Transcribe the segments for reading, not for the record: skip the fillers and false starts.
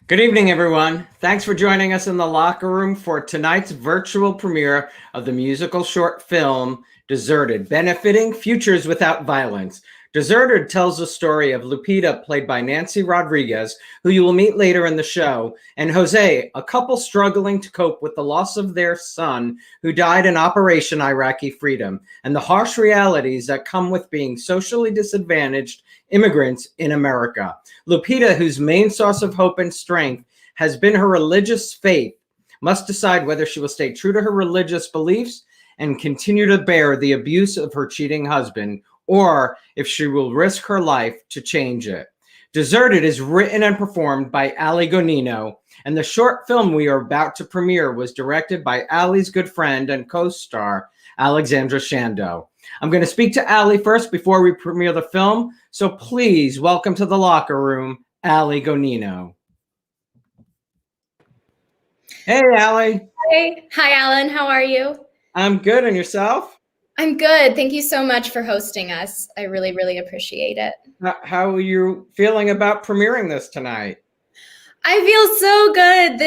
Good evening, everyone. Thanks for joining us in the locker room for tonight's virtual premiere of the musical short film Deserted, benefiting Futures Without Violence. Deserted tells the story of Lupita, played by Nancy Rodriguez, who you will meet later in the show, and José, a couple struggling to cope with the loss of their son, who died in Operation Iraqi Freedom, and the harsh realities that come with being socially disadvantaged immigrants in America. Lupita, whose main source of hope and strength has been her religious faith, must decide whether she will stay true to her religious beliefs and continue to bear the abuse of her cheating husband, or if she will risk her life to change it. Deserted is written and performed by Allie Gonino, and the short film we are about to premiere was directed by Allie's good friend and co-star, Alexandra Chando. I'm going to speak to Allie first before we premiere the film, so please welcome to the locker room, Allie Gonino. Hey, Allie. Hey. Hi, Alan. How are you? I'm good, and yourself? I'm good. Thank you so much for hosting us. I really, really appreciate it. How are you feeling about premiering this tonight? I feel so good.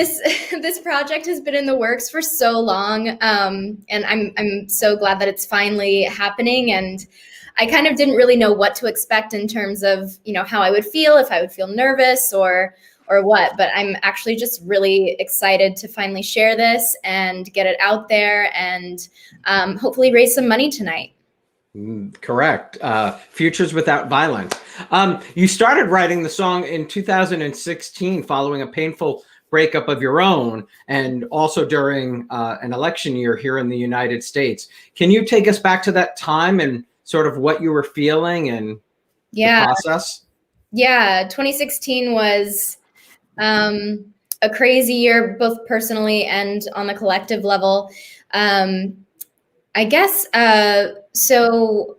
This project has been in the works for so long, and I'm so glad that it's finally happening. And I kind of didn't really know what to expect in terms of how I would feel, if I would feel nervous or what. But I'm actually just really excited to finally share this and get it out there, and hopefully raise some money tonight. Correct. Futures Without Violence. You started writing the song in 2016 following a painful breakup of your own, and also during an election year here in the United States. Can you take us back to that time and sort of what you were feeling and the process? Yeah, 2016 was a crazy year, both personally and on the collective level. I guess, so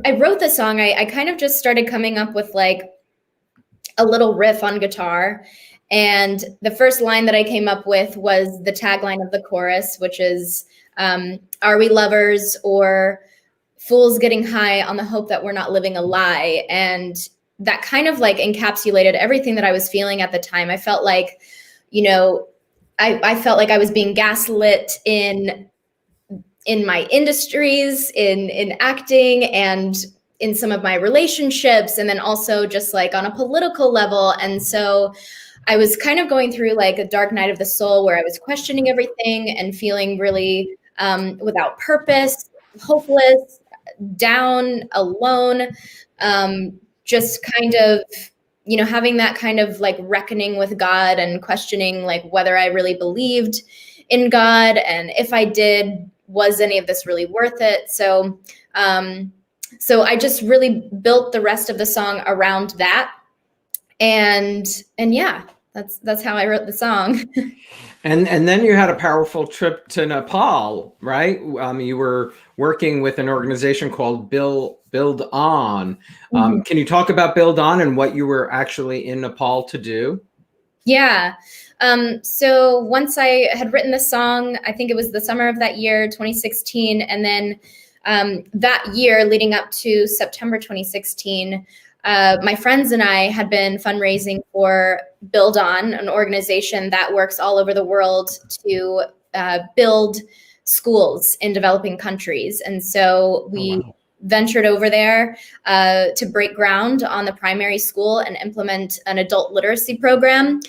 I wrote the song. I kind of just started coming up with like a little riff on guitar. And the first line that I came up with was the tagline of the chorus, which is, are we lovers or fools getting high on the hope that we're not living a lie? And that kind of like encapsulated everything that I was feeling at the time. I felt like, I felt like I was being gaslit in my industries, in acting, and in some of my relationships, and then also just like on a political level. And so I was kind of going through like a dark night of the soul where I was questioning everything and feeling really without purpose, hopeless, down, alone, just kind of, having that kind of like reckoning with God and questioning like whether I really believed in God, and if I did, was any of this really worth it? So I just really built the rest of the song around that. And yeah, that's how I wrote the song. And then you had a powerful trip to Nepal, right? You were working with an organization called Build On. Can you talk about Build On and what you were actually in Nepal to do? Yeah. So once I had written the song, I think it was the summer of that year, 2016. And then that year leading up to September 2016, my friends and I had been fundraising for Build On, an organization that works all over the world to build schools in developing countries. And so we ventured over there to break ground on the primary school and implement an adult literacy program.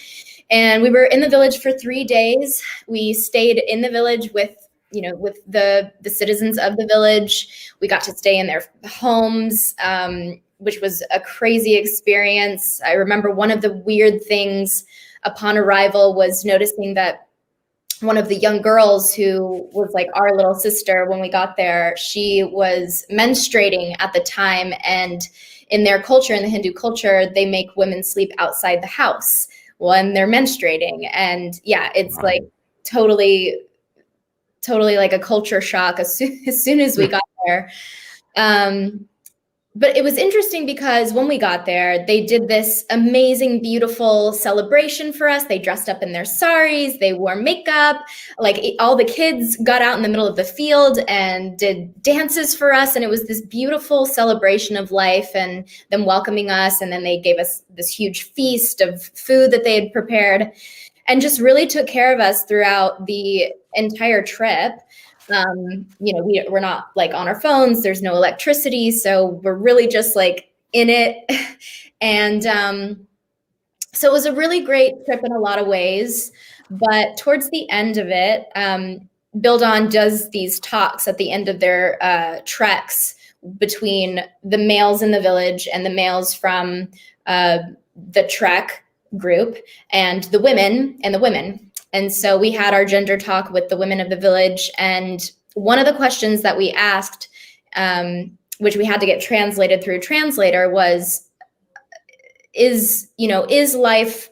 And we were in the village for 3 days. We stayed in the village with the citizens of the village. We got to stay in their homes, which was a crazy experience. I remember one of the weird things upon arrival was noticing that one of the young girls who was like our little sister when we got there, she was menstruating at the time. And in their culture, in the Hindu culture, they make women sleep outside the house when they're menstruating. And yeah, it's like totally like a culture shock as soon as we got there. but it was interesting because when we got there, they did this amazing, beautiful celebration for us. They dressed up in their saris, they wore makeup, like all the kids got out in the middle of the field and did dances for us. And it was this beautiful celebration of life and them welcoming us. And then they gave us this huge feast of food that they had prepared and just really took care of us throughout the entire trip. We're not like on our phones, there's no electricity, so we're really just like in it. And so it was a really great trip in a lot of ways. But towards the end of it, Build On does these talks at the end of their treks between the males in the village and the males from the trek group and the women and the women. And so we had our gender talk with the women of the village. And one of the questions that we asked, which we had to get translated through a translator, was, is life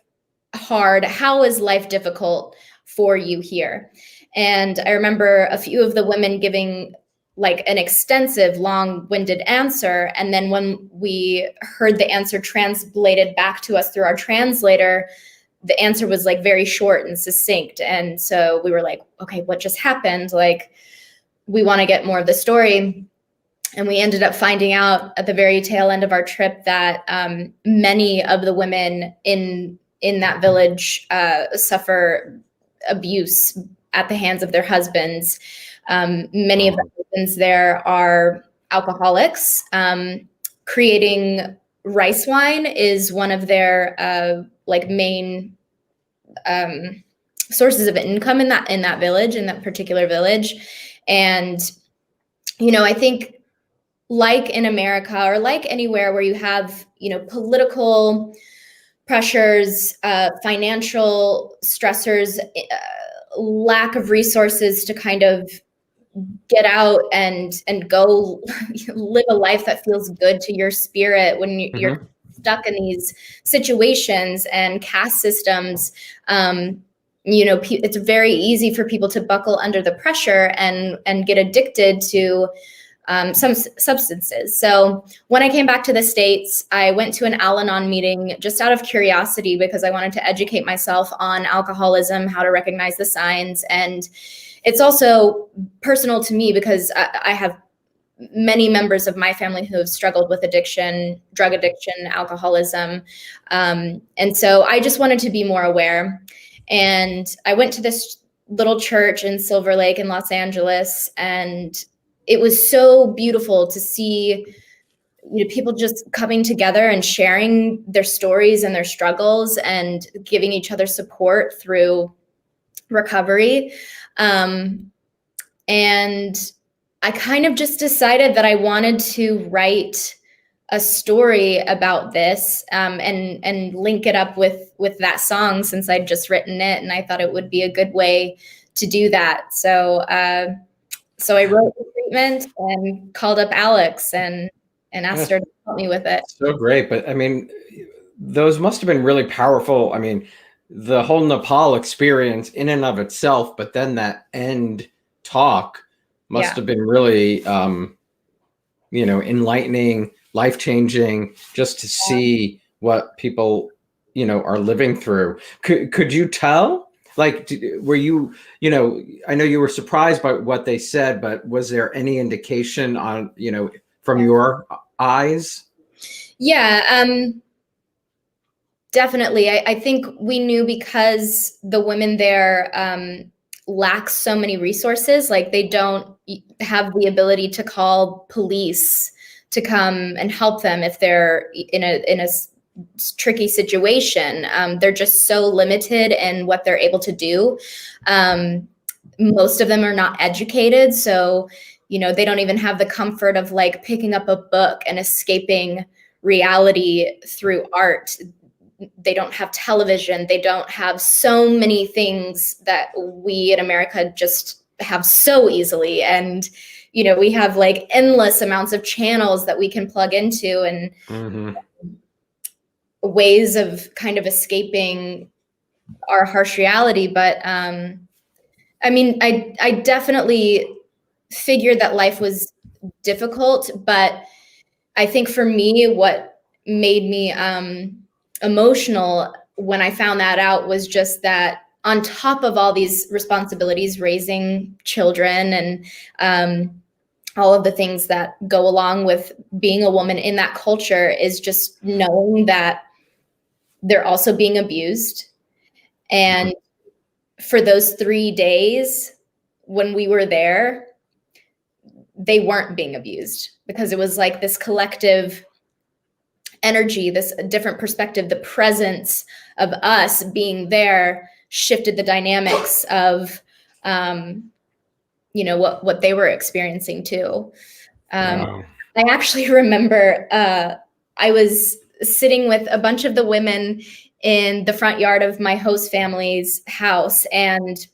hard? How is life difficult for you here? And I remember a few of the women giving like an extensive, long-winded answer. And then when we heard the answer translated back to us through our translator, the answer was like very short and succinct. And so we were like, okay, what just happened? Like, we want to get more of the story. And we ended up finding out at the very tail end of our trip that many of the women in that village suffer abuse at the hands of their husbands. Many of the husbands there are alcoholics. Creating rice wine is one of their main sources of income in that village, in that particular village. And, I think like in America or like anywhere where you have, political pressures, financial stressors, lack of resources to kind of get out and go live a life that feels good to your spirit when you're stuck in these situations and caste systems. It's very easy for people to buckle under the pressure and get addicted to some substances. So when I came back to the States, I went to an Al-Anon meeting just out of curiosity because I wanted to educate myself on alcoholism, how to recognize the signs. And it's also personal to me because I have many members of my family who have struggled with addiction, drug addiction, alcoholism. And so I just wanted to be more aware. And I went to this little church in Silver Lake in Los Angeles, and it was so beautiful to see people just coming together and sharing their stories and their struggles and giving each other support through recovery. And I kind of just decided that I wanted to write a story about this and link it up with that song since I'd just written it, and I thought it would be a good way to do that. So I wrote the treatment and called up Alex and asked her to help me with it. So great. But I mean, those must have been really powerful. I mean, the whole Nepal experience in and of itself, but then that end talk must have been really, enlightening, life-changing, just to see what people, are living through. Could you tell? Like, were you, I know you were surprised by what they said, but was there any indication on, from your eyes? Yeah, definitely. I think we knew because the women there lack so many resources, like they don't have the ability to call police to come and help them if they're in a tricky situation. They're just so limited in what they're able to do. Most of them are not educated, so they don't even have the comfort of like picking up a book and escaping reality through art. They don't have television. They don't have so many things that we in America just have so easily. And, we have like endless amounts of channels that we can plug into and ways of kind of escaping our harsh reality. But I definitely figured that life was difficult, but I think for me, what made me emotional when I found that out was just that on top of all these responsibilities, raising children and all of the things that go along with being a woman in that culture, is just knowing that they're also being abused. And for those 3 days when we were there, they weren't being abused, because it was like this collective energy, this different perspective. The presence of us being there shifted the dynamics of, what they were experiencing too. Wow. I actually remember I was sitting with a bunch of the women in the front yard of my host family's house, and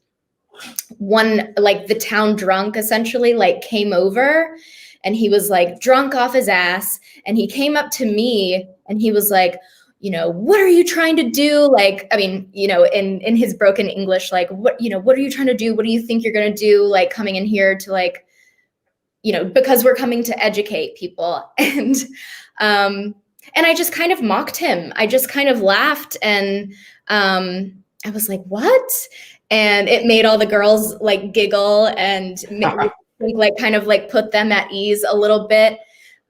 one, like the town drunk essentially, like came over, and he was like drunk off his ass, and he came up to me and he was like, what are you trying to do? Like, I mean, in his broken English, like, what are you trying to do? What do you think you're going to do? Like, coming in here to, like, because we're coming to educate people. And I just kind of mocked him. I just kind of laughed, and I was like, what? And it made all the girls like giggle and like kind of like put them at ease a little bit.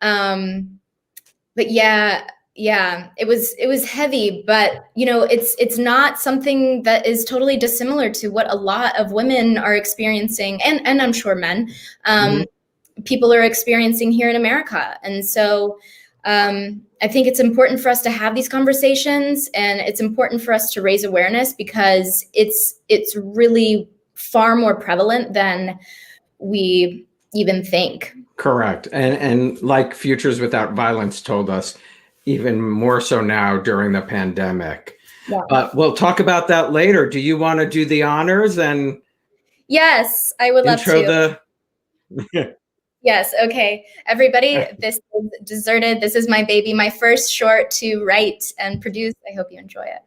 But yeah, it was heavy, but it's not something that is totally dissimilar to what a lot of women are experiencing, and I'm sure men, people are experiencing here in America. And so I think it's important for us to have these conversations, and it's important for us to raise awareness, because it's really far more prevalent than we even think. Correct. And like Futures Without Violence told us, even more so now during the pandemic. Yeah. We'll talk about that later. Do you want to do the honors and Yes, I would love to. Yes. Okay. Everybody, this is Deserted. This is my baby, my first short to write and produce. I hope you enjoy it.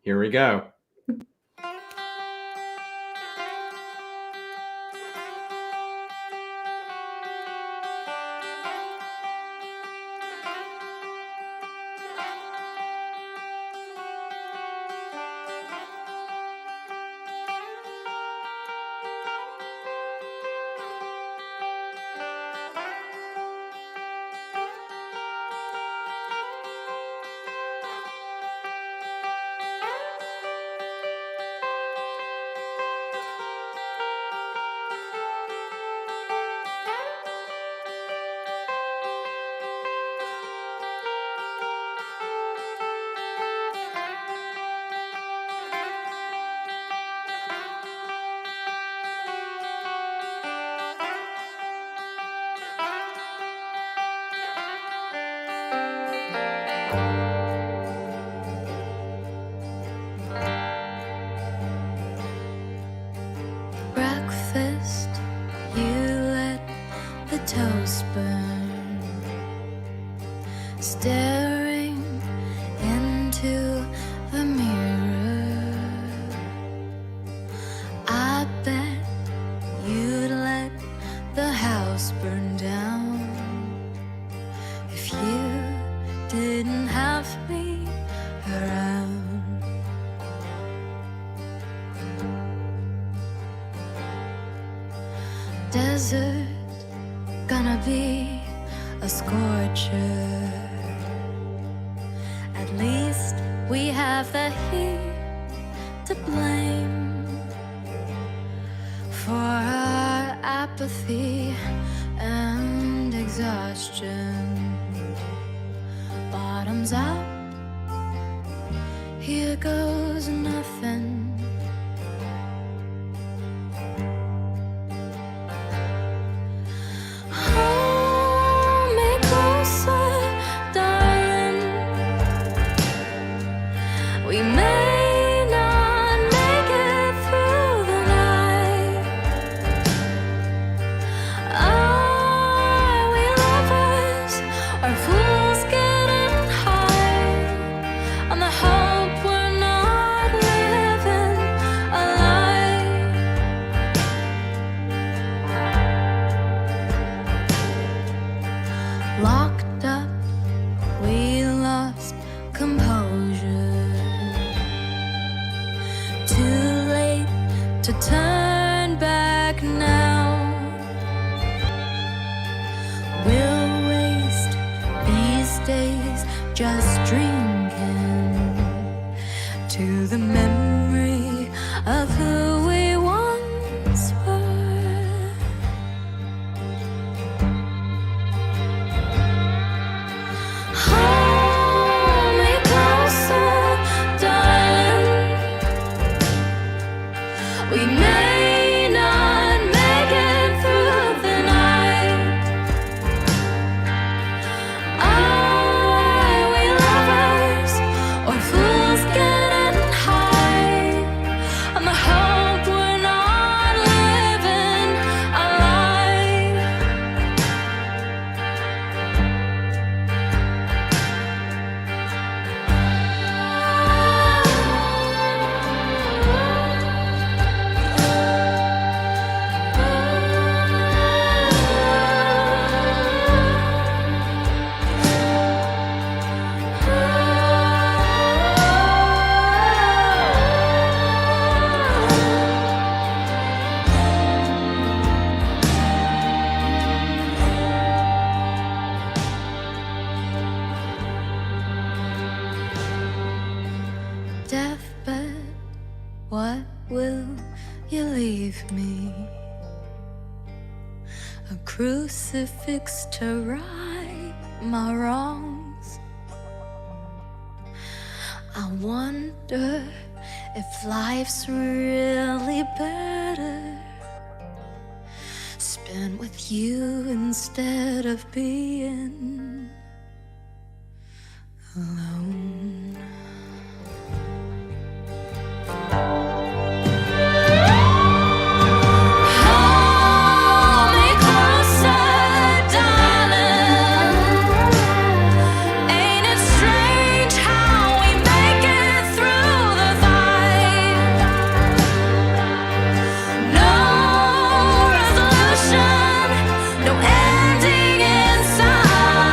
Here we go. toast burn, staring into the mirror. I bet you'd let the house burn down if you didn't have me around. Desert gonna be a scorcher. At least we have the heat to blame for our apathy and exhaustion. Bottoms up, here goes nothing. We're not turn back now. We'll waste these days just drinking to the memory of who we once were. Hold me closer, darling. We may not make it through the night. Are we lovers or fools getting high on the hope we're not living a lie? Deathbed, what will you leave me? A crucifix to right my wrongs. I wonder if life's really better spent with you instead of being alone. Hold me closer, darling. Ain't it strange how we make it through the fight? No resolution, no ending in sight.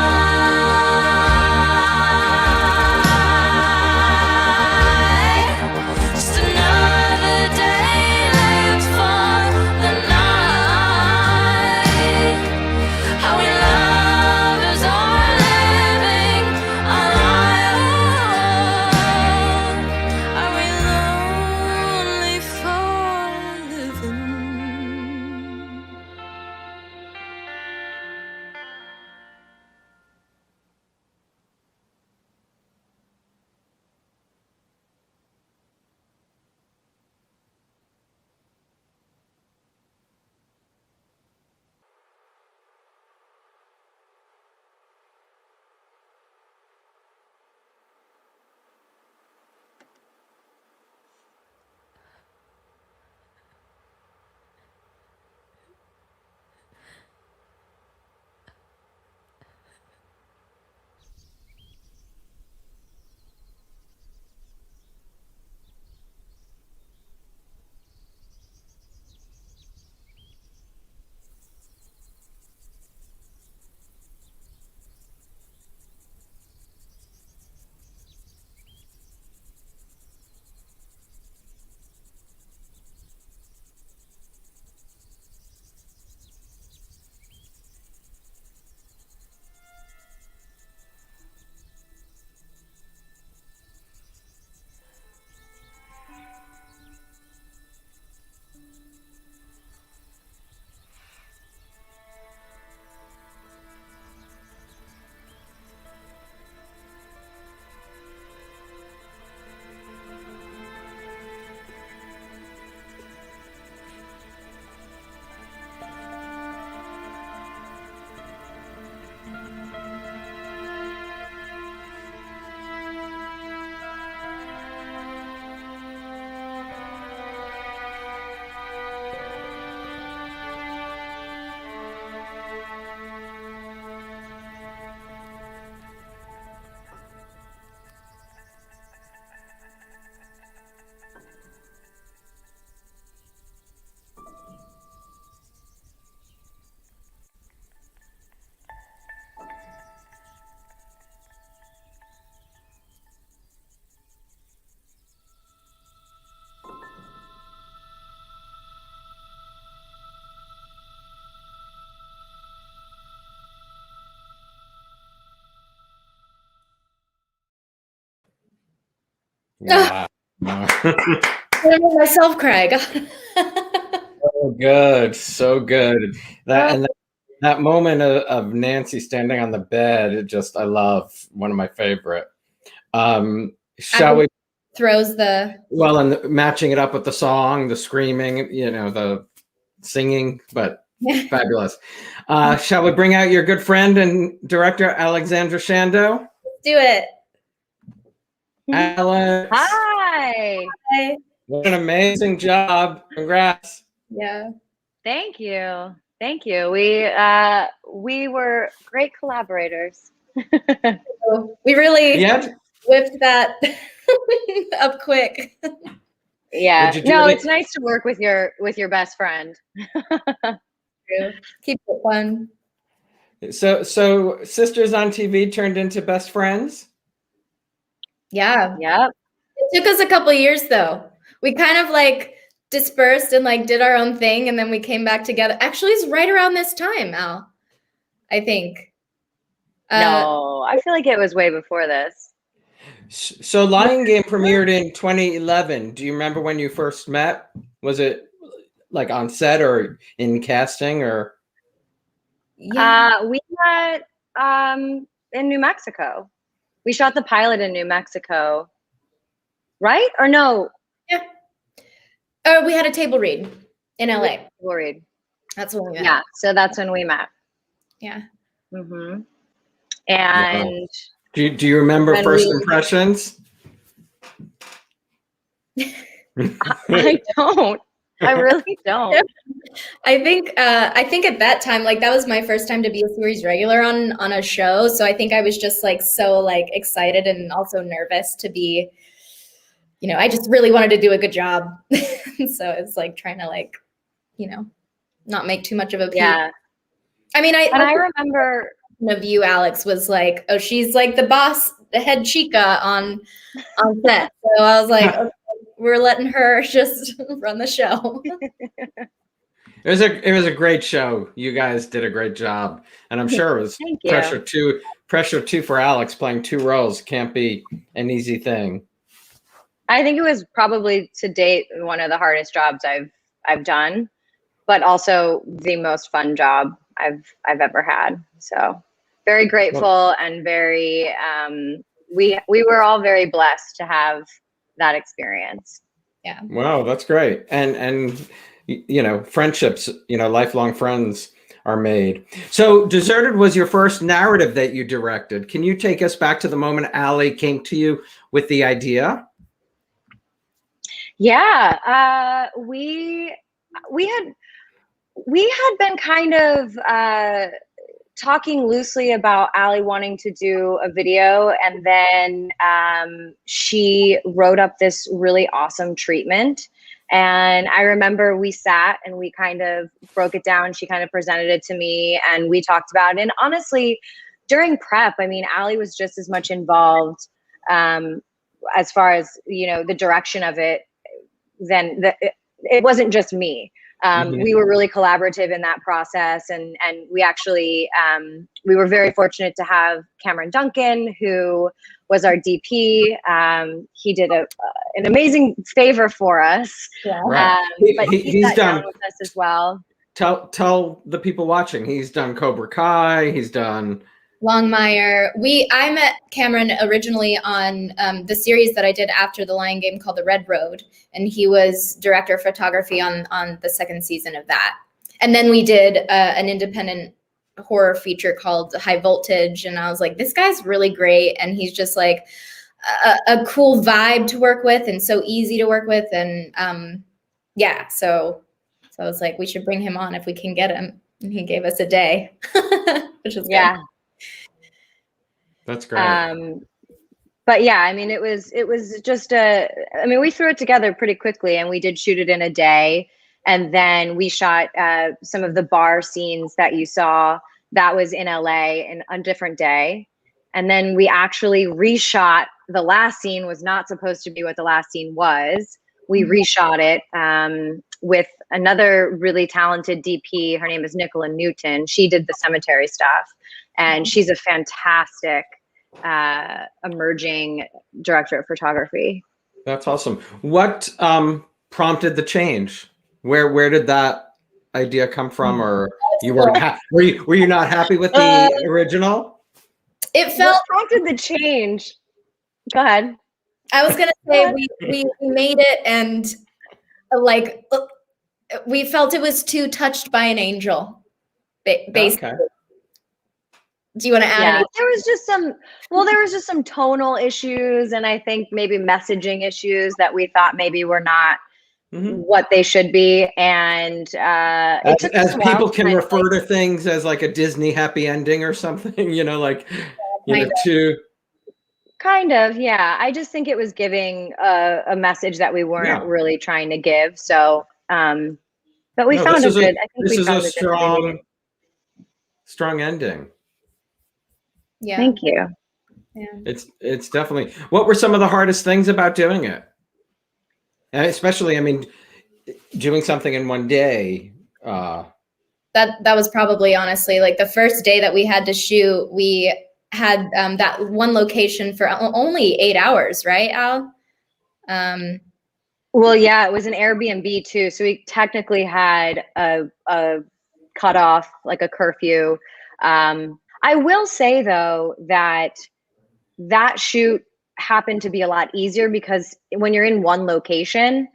Yeah. I made myself cry. God. So good, so good. That moment of Nancy standing on the bed, I love, one of my favorite. Shall we? Throws the. Well, and matching it up with the song, the screaming, the singing, but fabulous. Shall we bring out your good friend and director, Alexandra Chando? Let's do it. Alex. Hi. Hi. What an amazing job. Congrats. Yeah. Thank you. Thank you. We were great collaborators. So we really whipped that up quick. Yeah. Did you do No, any- it's nice to work with your best friend. Keep it fun. So Sisters on TV turned into best friends? Yeah. Yep. It took us a couple of years though. We kind of like dispersed and like did our own thing, and then we came back together. Actually, it's right around this time, Al. I think. No, I feel like it was way before this. So Lion Game premiered in 2011. Do you remember when you first met? Was it like on set or in casting or? Yeah. We met in New Mexico. We shot the pilot in New Mexico, right? Or no? Yeah. We had a table read in LA. We'll read. That's when we met. Yeah, so that's when we met. Yeah. Mm-hmm. And Wow. Do you remember when first impressions? I don't. I really don't. I think at that time, like that was my first time to be a series regular on a show. So I think I was just like so like excited and also nervous to be, I just really wanted to do a good job. So it's like trying to like, not make too much of a peep. Yeah. I mean, I remember of you, Alex, was like, oh, she's like the boss, the head chica on set. So I was like, okay, we're letting her just run the show. It was a great show. You guys did a great job, and I'm sure it was pressure too for Alex playing two roles. Can't be an easy thing. I think it was probably to date one of the hardest jobs I've done, but also the most fun job I've ever had. So very grateful and very we were all very blessed to have that experience. Yeah. Wow, that's great. And friendships, lifelong friends are made. So Deserted was your first narrative that you directed. Can you take us back to the moment Allie came to you with the idea? Yeah, we had been kind of talking loosely about Allie wanting to do a video, and then she wrote up this really awesome treatment. And I remember we sat and we kind of broke it down. She kind of presented it to me and we talked about it. And honestly, during prep, I mean, Allie was just as much involved as far as, the direction of it than it wasn't just me. We were really collaborative in that process, and we actually we were very fortunate to have Cameron Duncan, who was our DP. He did an amazing favor for us. Yeah. Right. But he sat down with us as well. Tell the people watching, he's done Cobra Kai, he's done Longmire. I met Cameron originally on the series that I did after The Lion Game called The Red Road, and he was director of photography on the second season of that. And then we did an independent horror feature called High Voltage, and I was like, this guy's really great, and he's just like a cool vibe to work with and so easy to work with, and so I was like, we should bring him on if we can get him, and he gave us a day, which is yeah. good. That's great. But yeah, I mean, it was just we threw it together pretty quickly, and we did shoot it in a day. And then we shot some of the bar scenes that you saw. That was in LA in a different day. And then we actually reshot the last scene. Was not supposed to be what the last scene was. We reshot it with another really talented DP. Her name is Nicola Newton. She did the cemetery stuff, and she's a fantastic emerging director of photography. That's awesome. What prompted the change? Where did that idea come from, or you weren't were you not happy with the original? It What felt. prompted the change? Go ahead. I was gonna say we made it, and like we felt it was too touched by an angel. Basically. Okay. Do you want to add Yeah, any? there was just some tonal issues, and I think maybe messaging issues that we thought maybe were not what they should be. And it took us As a while people to can kind of, refer to things as like a Disney happy ending or something, like, to. kind of, yeah. I just think it was giving a message that we weren't really trying to give. So, but we found a good. I think this we is found a a good strong ending. Yeah. Thank you. Yeah. It's definitely. What were some of the hardest things about doing it? And especially, I mean, doing something in one day. That was probably honestly like the first day that we had to shoot. We had that one location for only 8 hours, right, Al? Well, yeah, it was an Airbnb too, so we technically had a cutoff, like a curfew. I will say though that shoot happened to be a lot easier because when you're in one location,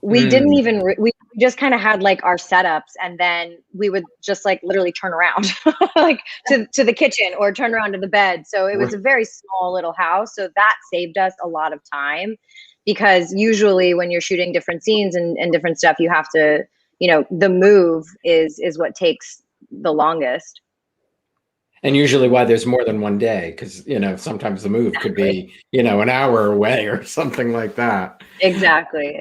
we didn't even we just kind of had like our setups, and then we would just like literally turn around like to the kitchen or turn around to the bed. So it was a very small little house, so that saved us a lot of time, because usually when you're shooting different scenes and different stuff, you have to, the move is what takes the longest. And usually why there's more than one day, because, sometimes the move could be, an hour away or something like that. Exactly.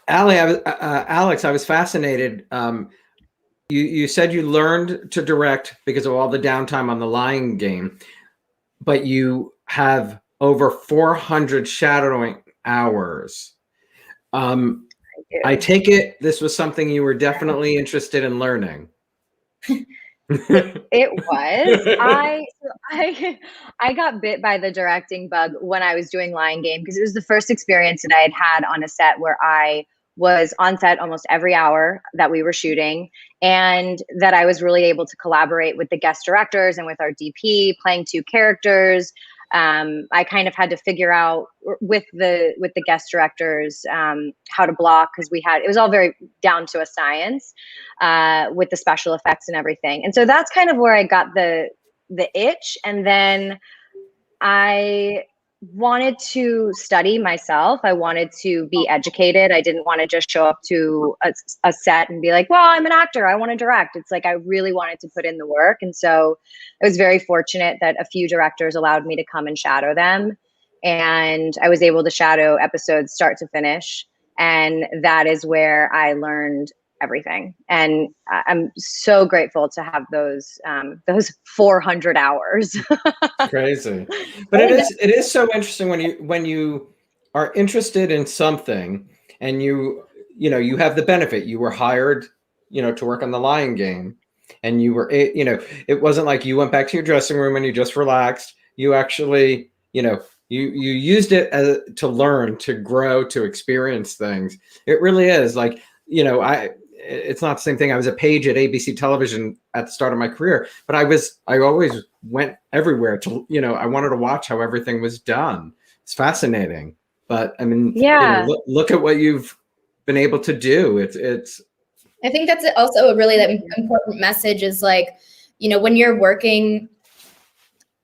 Allie, Alex, I was fascinated. You said you learned to direct because of all the downtime on the Lion Game, but you have over 400 shadowing hours. I take it this was something you were definitely interested in learning. It was. I got bit by the directing bug when I was doing Lion Game, because it was the first experience that I had had on a set where I was on set almost every hour that we were shooting, and that I was really able to collaborate with the guest directors and with our DP, playing two characters. I kind of had to figure out with the guest directors how to block, because it was all very down to a science with the special effects and everything. And so that's kind of where I got the itch. And then I wanted to study myself. I wanted to be educated. I didn't want to just show up to a set and be like, well, I'm an actor, I want to direct. It's like I really wanted to put in the work. And so I was very fortunate that a few directors allowed me to come and shadow them. And I was able to shadow episodes start to finish. And that is where I learned everything. And I'm so grateful to have those 400 hours. Crazy. But it is so interesting when you are interested in something, and you have the benefit. You were hired, to work on the Lion Game, and you were, it wasn't like you went back to your dressing room and you just relaxed. You actually, you used it to learn, to grow, to experience things. It really is like, it's not the same thing. I was a page at ABC Television at the start of my career, but I always went everywhere to, I wanted to watch how everything was done. It's fascinating. But I mean, look at what you've been able to do. It's. I think that's also a really important message is like, when you're working,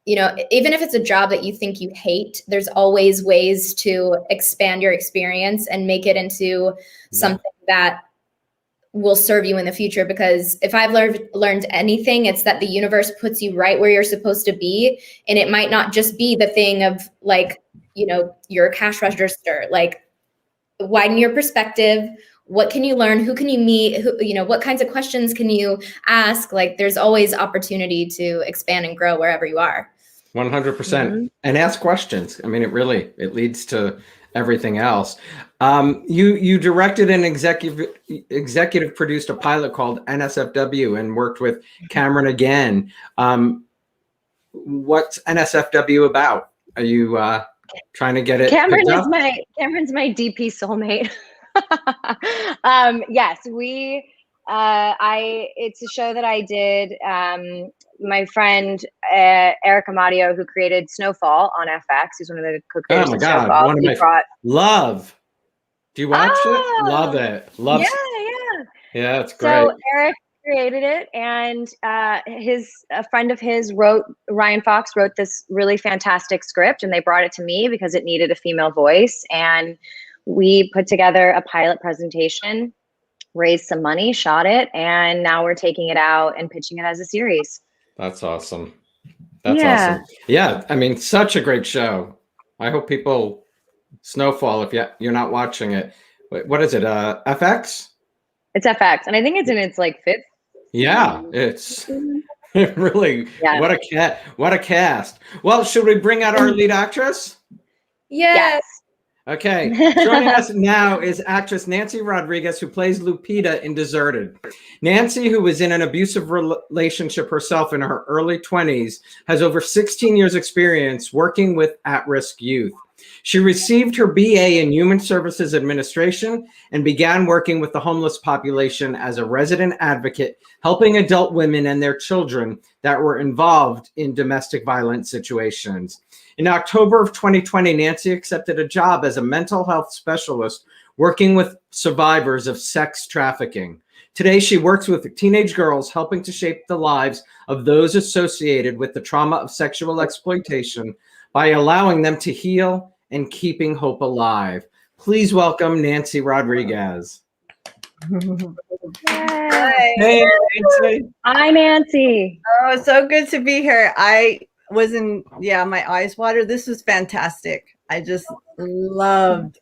even if it's a job that you think you hate, there's always ways to expand your experience and make it into something that will serve you in the future. Because if I've learned anything, it's that the universe puts you right where you're supposed to be. And it might not just be the thing of like, your cash register, like widen your perspective. What can you learn? Who can you meet? What kinds of questions can you ask? Like there's always opportunity to expand and grow wherever you are. 100%. And ask questions. I mean, it leads to everything else. You directed and executive produced a pilot called NSFW and worked with Cameron again. What's NSFW about? trying to get it Cameron picked is up? Cameron's my DP soulmate. Yes, it's a show that I did. My friend Eric Amadio, who created Snowfall on FX, who's one of the co-creators Oh my of God, Snowfall. one of He my brought love. Do you watch it? Love Oh, it. Love. yeah. Yeah, it's great. So Eric created it, and a friend of his Ryan Fox wrote this really fantastic script, and they brought it to me because it needed a female voice, and we put together a pilot presentation, raised some money, shot it, and now we're taking it out and pitching it as a series. That's awesome. That's Yeah. awesome. Yeah, I mean, such a great show. I hope people Snowfall, if you're not watching it. What is it? FX? It's FX, and I think it's in its like fifth. Yeah, it's really Yeah. what a cast. Well, should we bring out our lead actress? Yes. Okay, joining us now is actress Nancy Rodriguez, who plays Lupita in Deserted. Nancy, who was in an abusive relationship herself in her early 20s, has over 16 years experience working with at-risk youth. She received her BA in Human Services Administration and began working with the homeless population as a resident advocate, helping adult women and their children that were involved in domestic violence situations. In October of 2020, Nancy accepted a job as a mental health specialist working with survivors of sex trafficking. Today, she works with teenage girls, helping to shape the lives of those associated with the trauma of sexual exploitation by allowing them to heal and keeping hope alive. Please welcome Nancy Rodriguez. Yay. Hey, Nancy. Hi, Nancy. Oh, it's so good to be here. I was my eyes water. This was fantastic. I just loved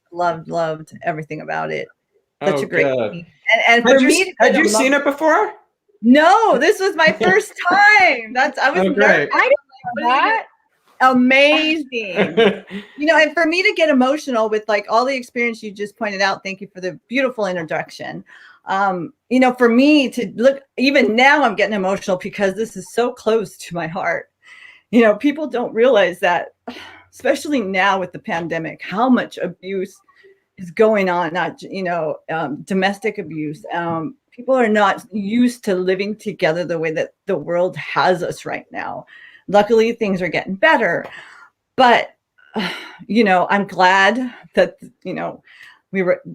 everything about it. Such a great team. And for me, had you seen it before? No, this was my first time. I was great. I didn't know that. Amazing. And for me to get emotional with like all the experience you just pointed out, thank you for the beautiful introduction. For me to look, even now I'm getting emotional because this is so close to my heart. People don't realize that, especially now with the pandemic, how much abuse is going on, domestic abuse. People are not used to living together the way that the world has us right now. Luckily, things are getting better, but, I'm glad that,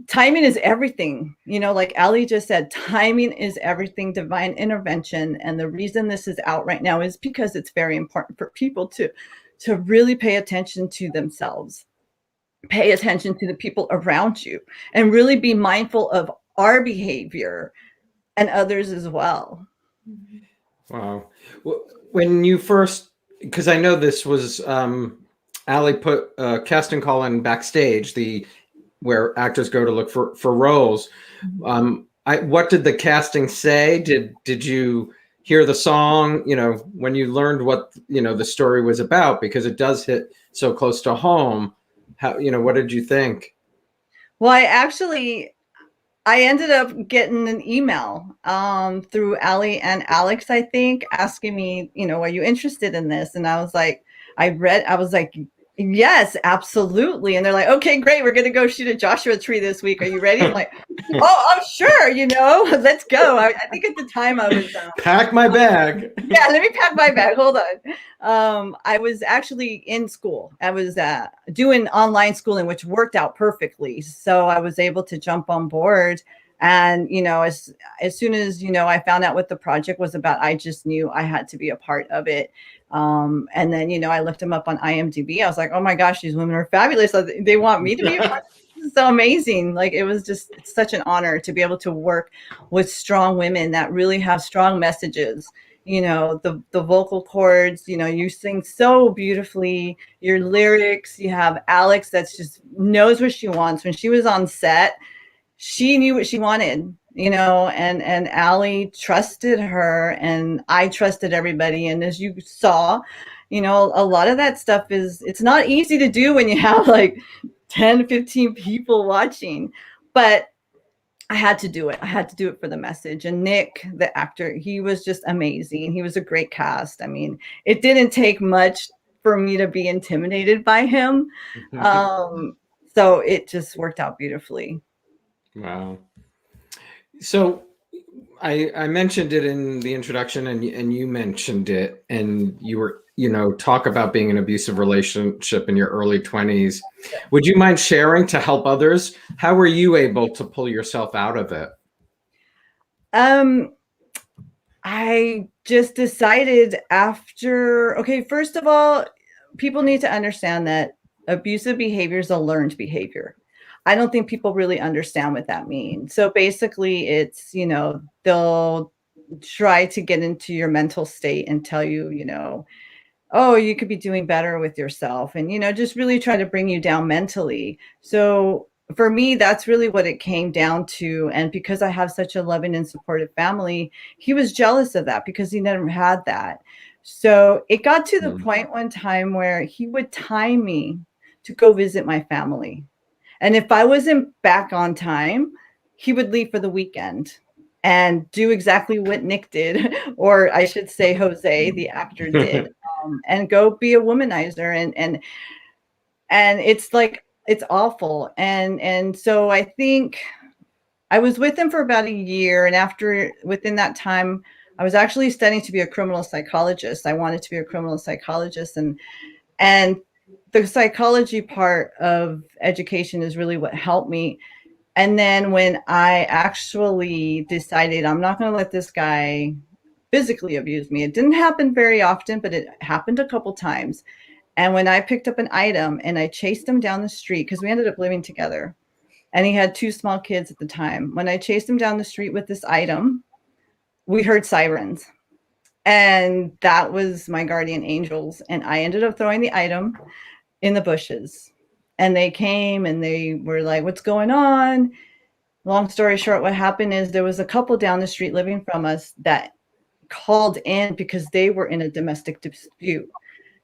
timing is everything, like Allie just said, timing is everything, divine intervention. And the reason this is out right now is because it's very important for people to really pay attention to themselves, pay attention to the people around you, and really be mindful of our behavior and others as well. Wow. When you first, because I know this was, Allie put a casting call in backstage, where actors go to look for roles. What did the casting say? Did you hear the song, when you learned what, the story was about, because it does hit so close to home? How, what did you think? Well, I ended up getting an email through Allie and Alex, I think, asking me, are you interested in this? And I was like, yes, absolutely. And they're like, okay, great. We're going to go shoot a Joshua Tree this week. Are you ready? I'm like, oh, sure. Let's go. I think at the time I was pack my bag. Yeah, let me pack my bag. Hold on. I was actually in school. I was doing online schooling, which worked out perfectly. So I was able to jump on board. And, as soon as, I found out what the project was about, I just knew I had to be a part of it. And then, I looked them up on IMDb. I was like, oh my gosh, these women are fabulous. They want me to be a part. This is so amazing. Like, it's such an honor to be able to work with strong women that really have strong messages. The vocal cords, you sing so beautifully, your lyrics, you have Alex that's just knows what she wants. When she was on set, she knew what she wanted, and Allie trusted her, and I trusted everybody. And as you saw, a lot of that stuff it's not easy to do when you have like 10, 15 people watching, but I had to do it. I had to do it for the message. And Nick, the actor, he was just amazing. He was a great cast. I mean, it didn't take much for me to be intimidated by him. So it just worked out beautifully. Wow. So I mentioned it in the introduction, and you mentioned it, and you were, talk about being in an abusive relationship in your early 20s. Would you mind sharing to help others? How were you able to pull yourself out of it? I just decided first of all, people need to understand that abusive behavior is a learned behavior. I don't think people really understand what that means. So basically it's, they'll try to get into your mental state and tell you, oh, you could be doing better with yourself, and, just really try to bring you down mentally. So for me, that's really what it came down to. And because I have such a loving and supportive family, he was jealous of that because he never had that. So it got to the point one time where he would time me to go visit my family. And if I wasn't back on time, he would leave for the weekend and do exactly what Nick did, or I should say Jose, the actor, did, and go be a womanizer. And it's like, it's awful. And so I think I was with him for about a year. And within that time, I was actually studying to be a criminal psychologist. I wanted to be a criminal psychologist. And the psychology part of education is really what helped me. And then when I actually decided I'm not going to let this guy physically abuse me, it didn't happen very often, but it happened a couple times. And when I picked up an item and I chased him down the street, because we ended up living together, and he had 2 small kids at the time. When I chased him down the street with this item, we heard sirens. And that was my guardian angels. And I ended up throwing the item in the bushes. And they came and they were like, what's going on? Long story short, what happened is there was a couple down the street living from us that called in because they were in a domestic dispute.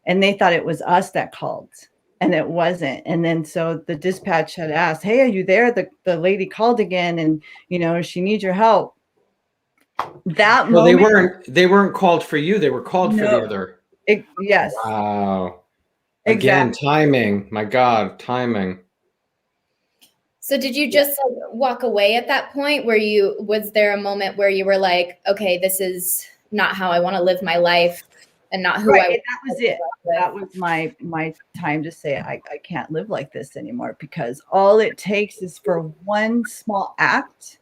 And they thought it was us that called, and it wasn't. And then so the dispatch had asked, hey, are you there? The lady called again, and, she needs your help. That Well, moment, they weren't called for you. They were called for the other. Yes. Wow. Exactly. Again, timing. My God, timing. So did you just walk away at that point? Was there a moment where you were like, okay, this is not how I want to live my life and not who Right, I that was it. That was my time to say I can't live like this anymore, because all it takes is for one small act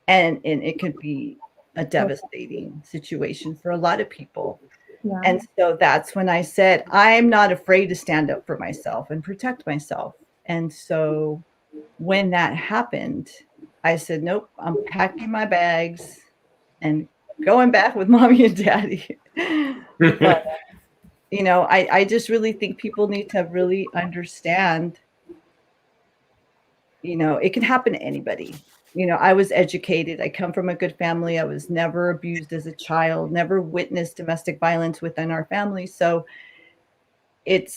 and it could be a devastating situation for a lot of people. Yeah. And so that's when I said, I'm not afraid to stand up for myself and protect myself. And so when that happened, I said, nope, I'm packing my bags and going back with mommy and daddy. But, I just really think people need to really understand, it can happen to anybody. I was educated. I come from a good family. I was never abused as a child, never witnessed domestic violence within our family. So it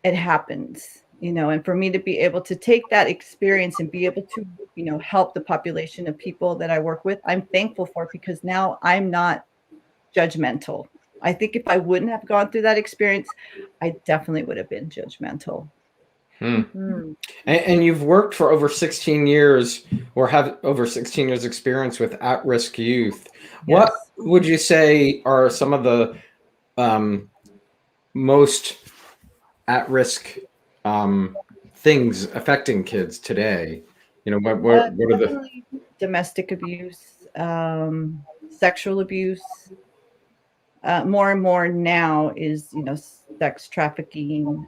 happens, and for me to be able to take that experience and be able to, help the population of people that I work with, I'm thankful for, because now I'm not judgmental. I think if I wouldn't have gone through that experience, I definitely would have been judgmental. And you've worked for over 16 years, or have over 16 years experience with at-risk youth. Yes. What would you say are some of the most at-risk things affecting kids today? What are the domestic abuse, sexual abuse? More and more now is, sex trafficking.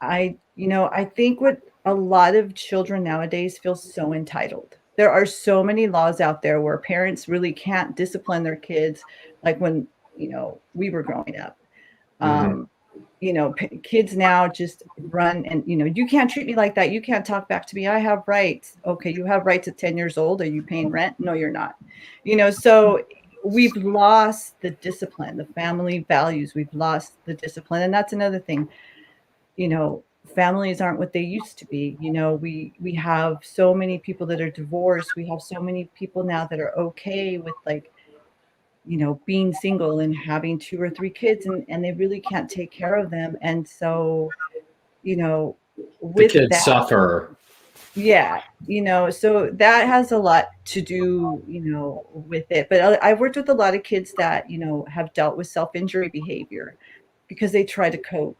I think what a lot of children nowadays feel so entitled. There are so many laws out there where parents really can't discipline their kids like when, we were growing up. Kids now just run and, you can't treat me like that. You can't talk back to me. I have rights. Okay, you have rights at 10 years old. Are you paying rent? No, you're not. So we've lost the discipline, the family values. We've lost the discipline. And that's another thing. Families aren't what they used to be. We have so many people that are divorced. We have so many people now that are okay with being single and having 2 or 3 kids, and they really can't take care of them. And so, The with kids that, suffer. yeah, so that has a lot to do, with it. But I've worked with a lot of kids that, have dealt with self-injury behavior because they try to cope.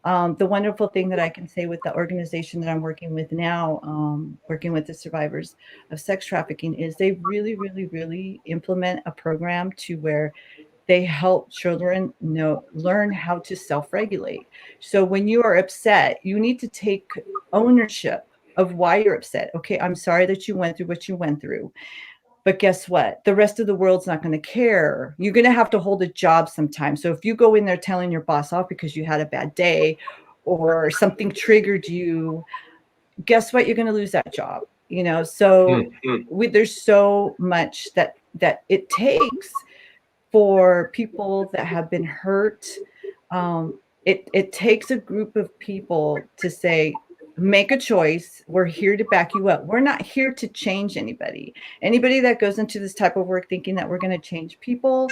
The wonderful thing that I can say with the organization that I'm working with now, working with the survivors of sex trafficking, is they really, really, really implement a program to where they help children learn how to self-regulate. So when you are upset, you need to take ownership of why you're upset. Okay, I'm sorry that you went through what you went through. But guess what? The rest of the world's not going to care. You're going to have to hold a job sometime. So if you go in there telling your boss off because you had a bad day or something triggered you, guess what? You're going to lose that job. So there's so much that it takes for people that have been hurt. It takes a group of people to say, make a choice. We're here to back you up. We're not here to change anybody. Anybody that goes into this type of work thinking that we're going to change people,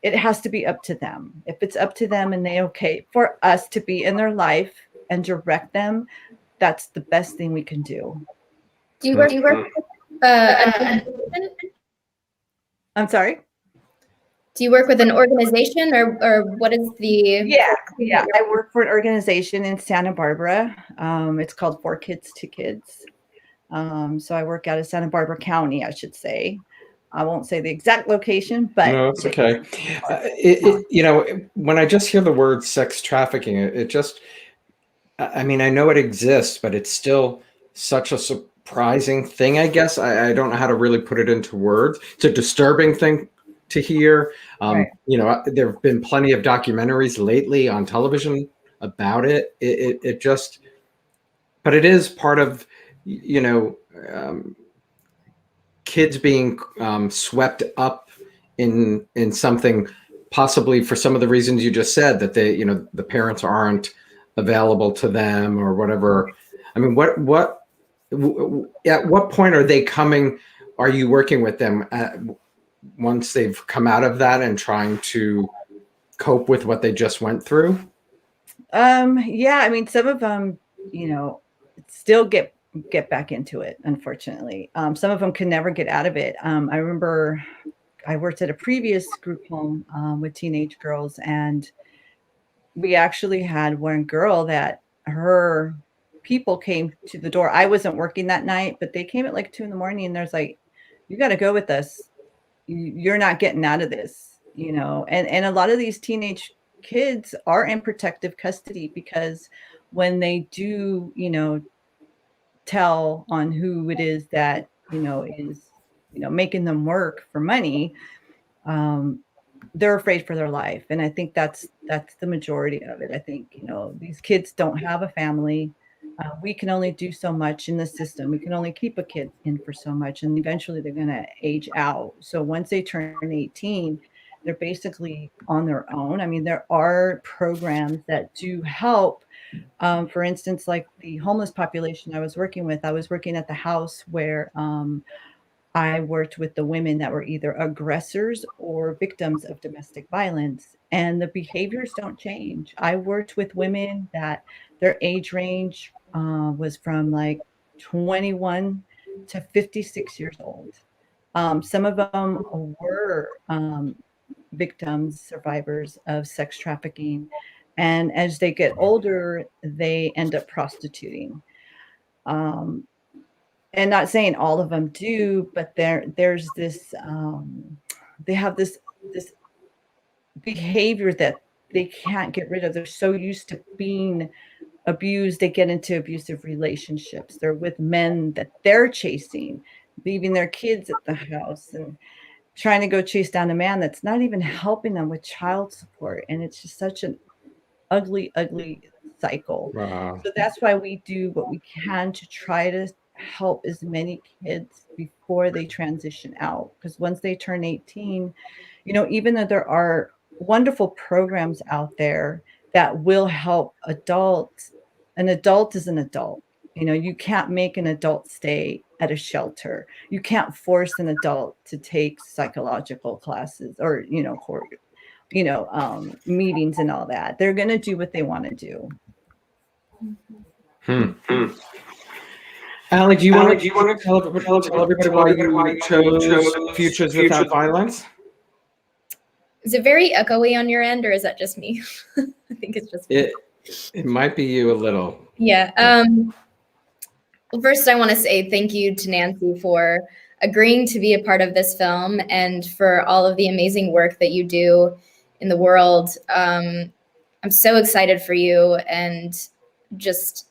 it has to be up to them. If it's up to them and they okay for us to be in their life and direct them, that's the best thing we can do. Do you work with an organization? I'm sorry? Do you work with an organization or what is the? Yeah. I work for an organization in Santa Barbara. It's called For Kids to Kids. So I work out of Santa Barbara County, I should say. I won't say the exact location, but No, it's okay. When I just hear the word sex trafficking, it just, I mean, I know it exists, but it's still such a surprising thing, I guess. I don't know how to really put it into words. It's a disturbing thing to hear. Right. There have been plenty of documentaries lately on television about it. It just, but it is part of, kids being swept up in something, possibly for some of the reasons you just said, that they, the parents aren't available to them or whatever. I mean, at what point are they coming? Are you working with them once they've come out of that and trying to cope with what they just went through? Yeah, I mean, some of them, still get back into it, unfortunately. Some of them can never get out of it. I remember I worked at a previous group home with teenage girls, and we actually had one girl that her people came to the door. I wasn't working that night, but they came at like 2 a.m. and there's like, you got to go with us. You're not getting out of this, and a lot of these teenage kids are in protective custody because when they do, tell on who it is that, is, making them work for money, they're afraid for their life. And I think that's the majority of it. I think, these kids don't have a family. We can only do so much in the system. We can only keep a kid in for so much, and eventually they're going to age out. So once they turn 18, they're basically on their own. I mean, there are programs that do help. For instance, like the homeless population I was working with, I was working at the house where I worked with the women that were either aggressors or victims of domestic violence, and the behaviors don't change. I worked with women that their age range was from like 21 to 56 years old. Some of them were victims, survivors of sex trafficking. And as they get older, they end up prostituting. And not saying all of them do, but there's this, they have this behavior that they can't get rid of. They're so used to being abused, they get into abusive relationships. They're with men that they're chasing, leaving their kids at the house and trying to go chase down a man that's not even helping them with child support. And it's just such an ugly cycle. Wow. So that's why we do what we can to try to help as many kids before they transition out, because once they turn 18, even though there are wonderful programs out there that will help adults, an adult is an adult. You know, you can't make an adult stay at a shelter. You can't force an adult to take psychological classes or, meetings and all that. They're going to do what they want to do. Allie, do you want to tell everybody why you chose Futures Without Violence? Is it very echoey on your end, or is that just me? I think it's just me. It might be you a little. Yeah. Well, first, I want to say thank you to Nancy for agreeing to be a part of this film and for all of the amazing work that you do in the world. I'm so excited for you, and just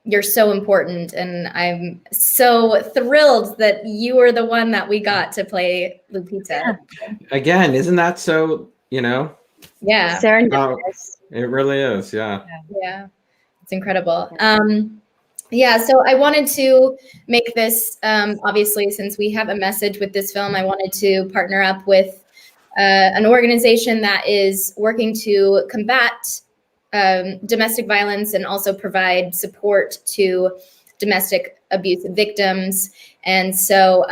you're so important. And I'm so thrilled that you were the one that we got to play Lupita. Again, isn't that so, Yeah. Serendipitous. It really is. Yeah. Yeah. It's incredible. So I wanted to make this, obviously, since we have a message with this film, I wanted to partner up with an organization that is working to combat domestic violence and also provide support to domestic abuse victims. And so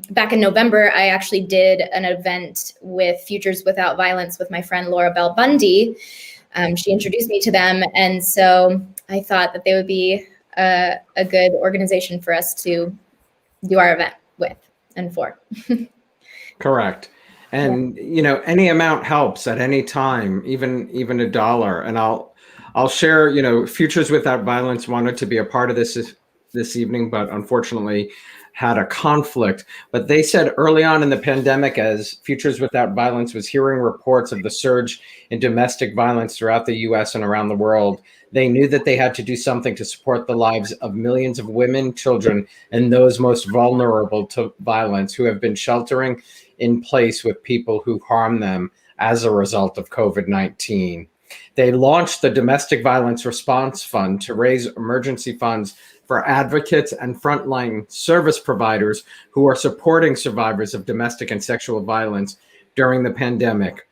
back in November, I actually did an event with Futures Without Violence with my friend Laura Bell Bundy. She introduced me to them. And so I thought that they would be a good organization for us to do our event with and for. Correct. And any amount helps at any time, even $1. And I'll share, Futures Without Violence wanted to be a part of this evening, but unfortunately had a conflict. But they said early on in the pandemic, as Futures Without Violence was hearing reports of the surge in domestic violence throughout the US and around the world, they knew that they had to do something to support the lives of millions of women, children, and those most vulnerable to violence who have been sheltering in place with people who harm them as a result of COVID-19. They launched the Domestic Violence Response Fund to raise emergency funds for advocates and frontline service providers who are supporting survivors of domestic and sexual violence during the pandemic.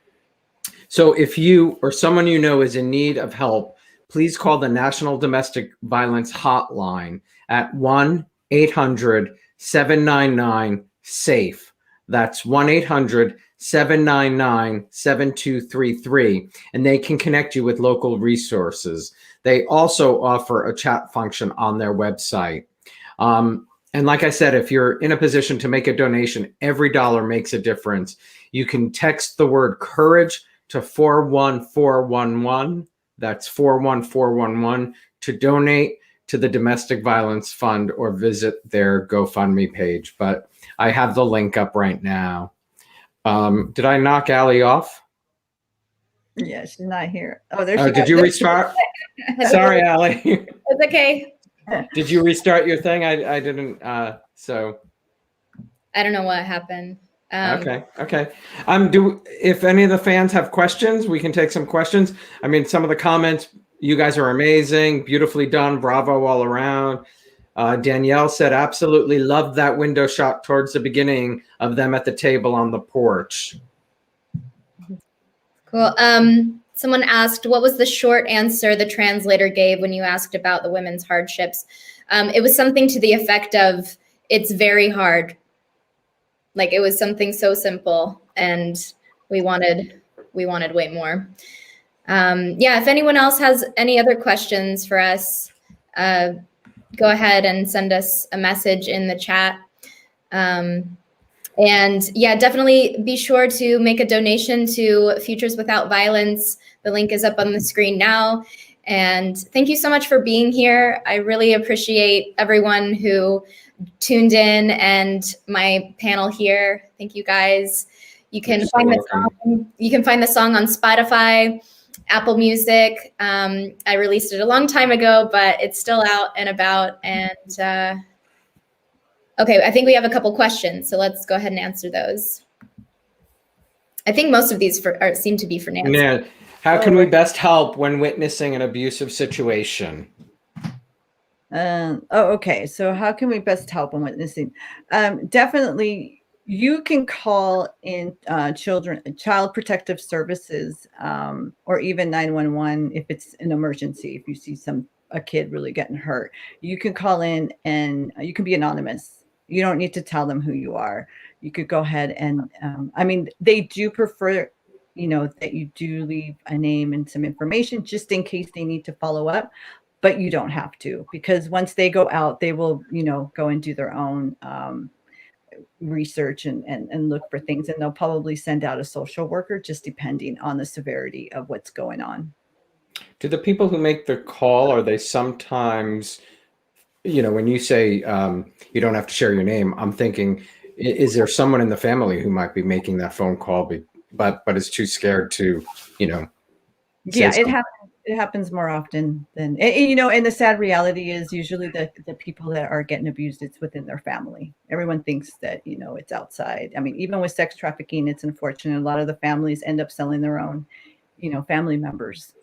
So if you or someone you know is in need of help, please call the National Domestic Violence Hotline at 1-800-799-SAFE. That's 1-800-799-7233, and they can connect you with local resources. They also offer a chat function on their website. And like I said, if you're in a position to make a donation, every dollar makes a difference. You can text the word courage to 41411. That's 41411 to donate to the Domestic Violence Fund or visit their GoFundMe page. But I have the link up right now. Did I knock Allie off? Yeah, she's not here. Oh, there she did you restart? Sorry, Allie. It's okay. Did you restart your thing? I didn't. So I don't know what happened. Okay. If any of the fans have questions, we can take some questions. I mean, some of the comments, you guys are amazing, beautifully done, bravo all around. Danielle said, absolutely loved that window shot towards the beginning of them at the table on the porch. Cool. Someone asked, what was the short answer the translator gave when you asked about the women's hardships? It was something to the effect of, it's very hard. Like, it was something so simple, and we wanted way more. If anyone else has any other questions for us, go ahead and send us a message in the chat. Definitely be sure to make a donation to Futures Without Violence. The link is up on the screen now. And thank you so much for being here. I really appreciate everyone who tuned in and my panel here. Thank you guys. You can find the song on Spotify, Apple Music. I released it a long time ago, but it's still out and about. And okay, I think we have a couple questions, so let's go ahead and answer those. I think most of these seem to be for Nancy. Yeah. How can we best help when witnessing an abusive situation? Okay. So how can we best help when witnessing? Definitely, you can call in Child Protective Services or even 911 if it's an emergency. If you see a kid really getting hurt, you can call in and you can be anonymous. You don't need to tell them who you are. You could go ahead and, I mean, they do prefer, you know, that you do leave a name and some information just in case they need to follow up, but you don't have to, because once they go out, they will, you know, go and do their own research and look for things. And they'll probably send out a social worker, just depending on the severity of what's going on. Do the people who make the call, are they sometimes, you know, when you say you don't have to share your name, I'm thinking, is there someone in the family who might be making that phone call, but is too scared to, you know? Yeah, it happens more often than, you know, and the sad reality is usually the people that are getting abused, it's within their family. Everyone thinks that, you know, it's outside. I mean, even with sex trafficking, it's unfortunate. A lot of the families end up selling their own, you know, family members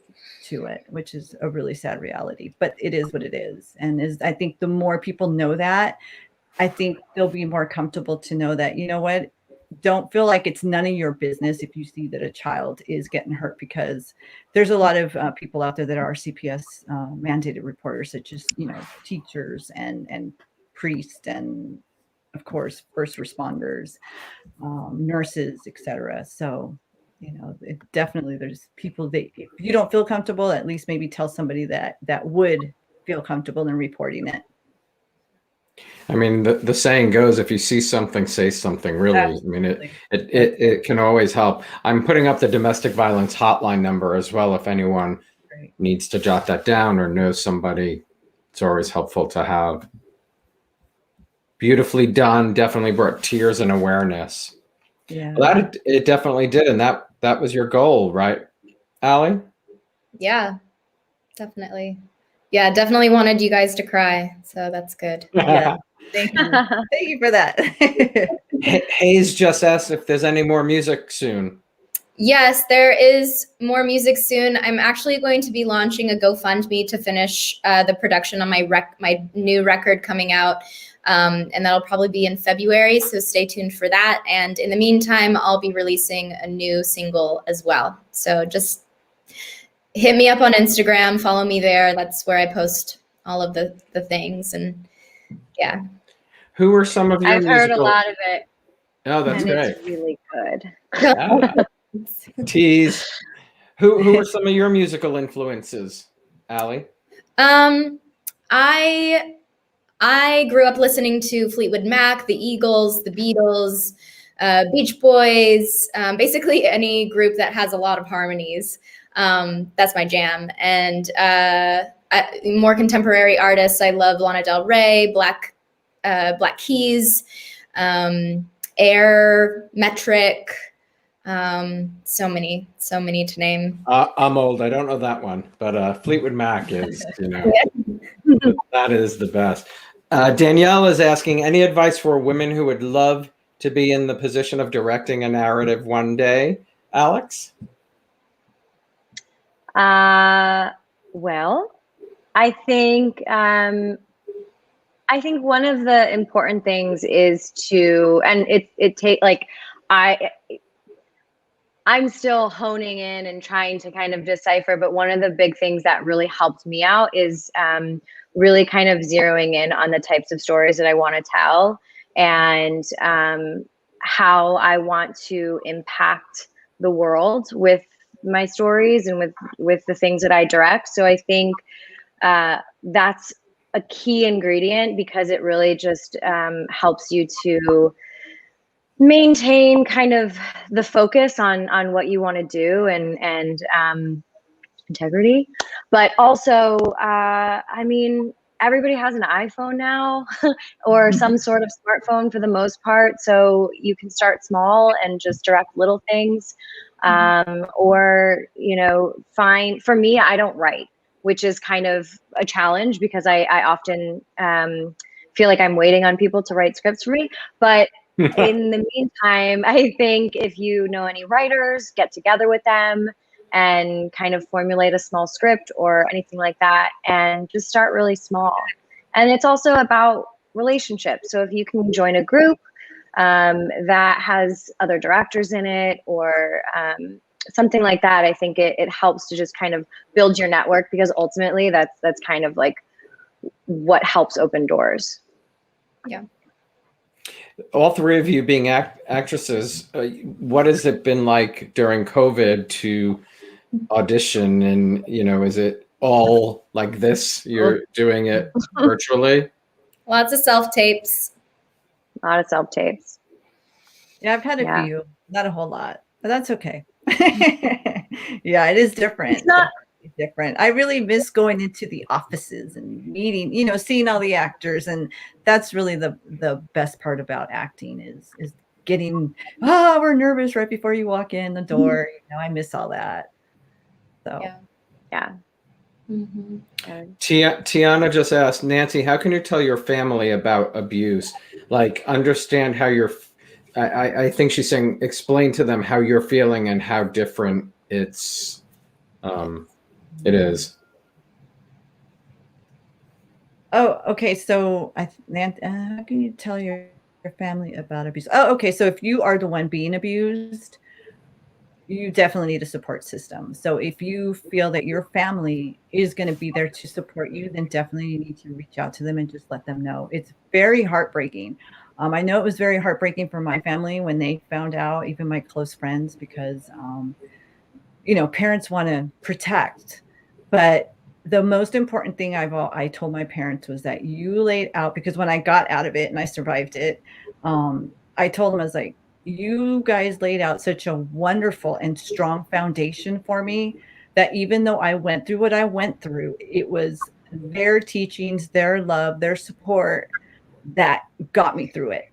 to it, which is a really sad reality, but it is what it is. And I think the more people know that, I think they'll be more comfortable to know that, you know what, don't feel like it's none of your business if you see that a child is getting hurt, because there's a lot of people out there that are CPS mandated reporters, such as, you know, teachers and priests, and of course, first responders, nurses, etc. So, you know, definitely there's people that if you don't feel comfortable, at least maybe tell somebody that would feel comfortable in reporting it. I mean, the saying goes, if you see something, say something, really. Absolutely. I mean, it can always help. I'm putting up the domestic violence hotline number as well. If anyone needs to jot that down or knows somebody, it's always helpful to have. Beautifully done. Definitely brought tears and awareness. Yeah. Well, it definitely did. And that was your goal, right, Allie? Yeah, definitely. Yeah, definitely wanted you guys to cry. So that's good. Yeah. Thank you. Thank you for that. Hayes just asked if there's any more music soon. Yes, there is more music soon. I'm actually going to be launching a GoFundMe to finish the production on my new record coming out. And that'll probably be in February, so stay tuned for that. And in the meantime, I'll be releasing a new single as well. So just hit me up on Instagram, follow me there. That's where I post all of the things. And yeah. Who are some of your I've heard a lot of it. Oh, that's and great. It's really good. Yeah. Tease. Who are some of your musical influences, Allie? I grew up listening to Fleetwood Mac, the Eagles, the Beatles, Beach Boys, basically any group that has a lot of harmonies. That's my jam. And more contemporary artists, I love Lana Del Rey, Black Keys, Air, Metric, so many to name. I'm old. I don't know that one, but Fleetwood Mac is, you know, that is the best. Danielle is asking, any advice for women who would love to be in the position of directing a narrative one day? Alex? Well, I think one of the important things is to, and I'm still honing in and trying to kind of decipher, but one of the big things that really helped me out is really kind of zeroing in on the types of stories that I want to tell, and how I want to impact the world with my stories and with the things that I direct. So I think that's a key ingredient, because it really just helps you to maintain kind of the focus on what you want to do, and integrity. But also, I mean, everybody has an iPhone now or some sort of smartphone for the most part. So you can start small and just direct little things. Or, you know, for me, I don't write, which is kind of a challenge, because I often feel like I'm waiting on people to write scripts for me. But in the meantime, I think if you know any writers, get together with them and kind of formulate a small script or anything like that, and just start really small. And it's also about relationships. So if you can join a group that has other directors in it, or something like that, I think it helps to just kind of build your network, because ultimately that's kind of like what helps open doors. Yeah. All three of you being actresses, what has it been like during COVID to audition? And, is it all like this? You're doing it virtually? Lots of self-tapes. A lot of self-tapes. Yeah, I've had a Yeah. few, not a whole lot, but that's okay. Yeah, it is different. It's not- Definitely different. I really miss going into the offices and meeting, seeing all the actors, and that's really the best part about acting is getting, we're nervous right before you walk in the door. I miss all that. So Yeah. Mm-hmm. Tiana just asked, Nancy, how can you tell your family about abuse? Like, understand how I think she's saying, explain to them how you're feeling and how different it is. Oh, okay. So how can you tell your family about abuse? Oh, okay. So if you are the one being abused, you definitely need a support system. So if you feel that your family is going to be there to support you, then definitely you need to reach out to them and just let them know. It's very heartbreaking. I know it was very heartbreaking for my family when they found out, even my close friends, because, parents want to protect. But the most important thing I told my parents was that you laid out, because when I got out of it and I survived it, I told them, I was like, you guys laid out such a wonderful and strong foundation for me that even though I went through what I went through, it was their teachings, their love, their support that got me through it.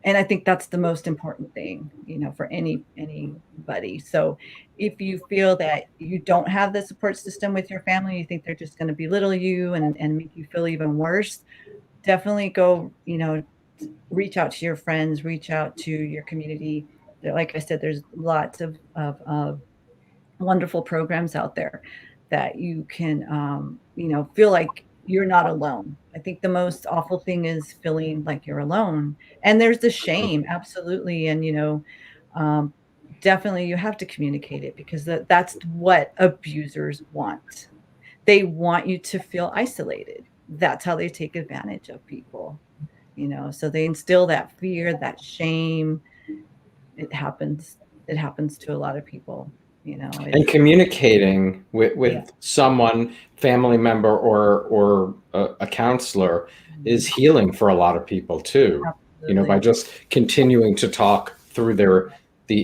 And I think that's the most important thing, for anybody. So if you feel that you don't have the support system with your family, you think they're just going to belittle you and make you feel even worse, definitely go, reach out to your friends, reach out to your community. Like I said, there's lots of wonderful programs out there that you can, feel like you're not alone. I think the most awful thing is feeling like you're alone. And there's the shame, absolutely. And, definitely you have to communicate it, because that's what abusers want. They want you to feel isolated. That's how they take advantage of people. So they instill that fear, that shame. It happens to a lot of people, And communicating with someone, family member or a counselor, is healing for a lot of people too. Absolutely. By just continuing to talk through the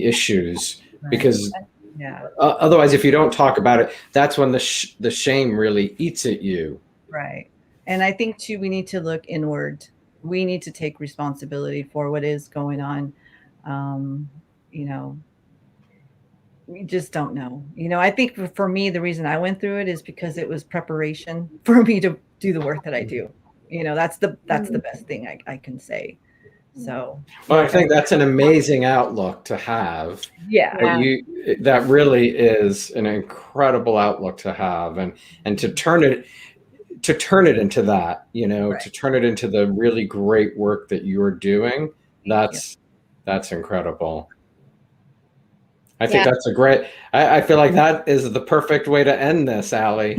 issues, Right. because Yeah. Otherwise, if you don't talk about it, that's when the shame really eats at you. Right. And I think too, we need to look inward. We need to take responsibility for what is going on. We just don't know. I think for me, the reason I went through it is because it was preparation for me to do the work that I do. That's the best thing I can say. So, Well, I think that's an amazing outlook to have. yeah. That really is an incredible outlook to have, and to turn it into that, Right. to turn it into the really great work that you're doing. That's incredible. I think that's a great, I feel like that is the perfect way to end this, Allie.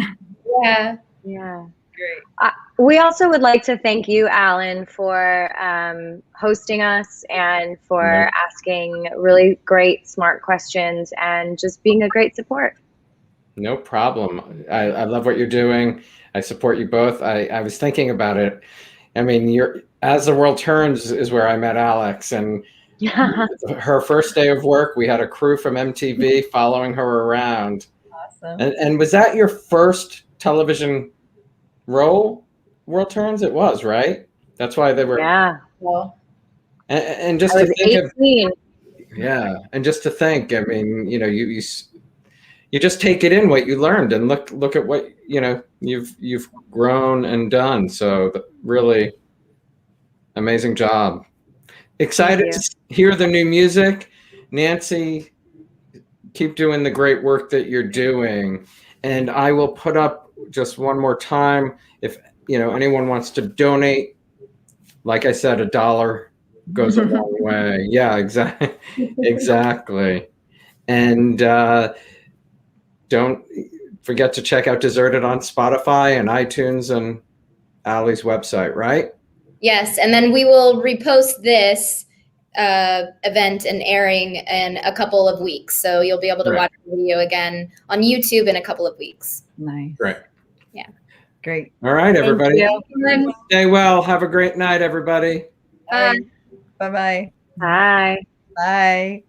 Yeah. Yeah. Great. We also would like to thank you, Alan, for hosting us and for asking really great, smart questions and just being a great support. No problem. I love what you're doing. I support you both. I was thinking about it. I mean, As the World Turns is where I met Alex, and her first day of work, we had a crew from MTV following her around. Awesome. And was that your first television role, World Turns? It was, right? That's why they were. Yeah. Well, and just I to was think 18. and just to think, I mean, you just take it in what you learned, and look at what you've grown and done. So really amazing job. Excited to hear the new music. Nancy, keep doing the great work that you're doing. And I will put up just one more time, if anyone wants to donate, like I said, $1 goes a long way. Yeah, exactly. And don't forget to check out Deserted on Spotify and iTunes and Allie's website, right? Yes, and then we will repost this event and airing in a couple of weeks. So you'll be able to Right. watch the video again on YouTube in a couple of weeks. Nice. Great. Yeah. Great. All right, everybody. you. Stay well. Have a great night, everybody. Bye. Bye-bye. Bye. Bye.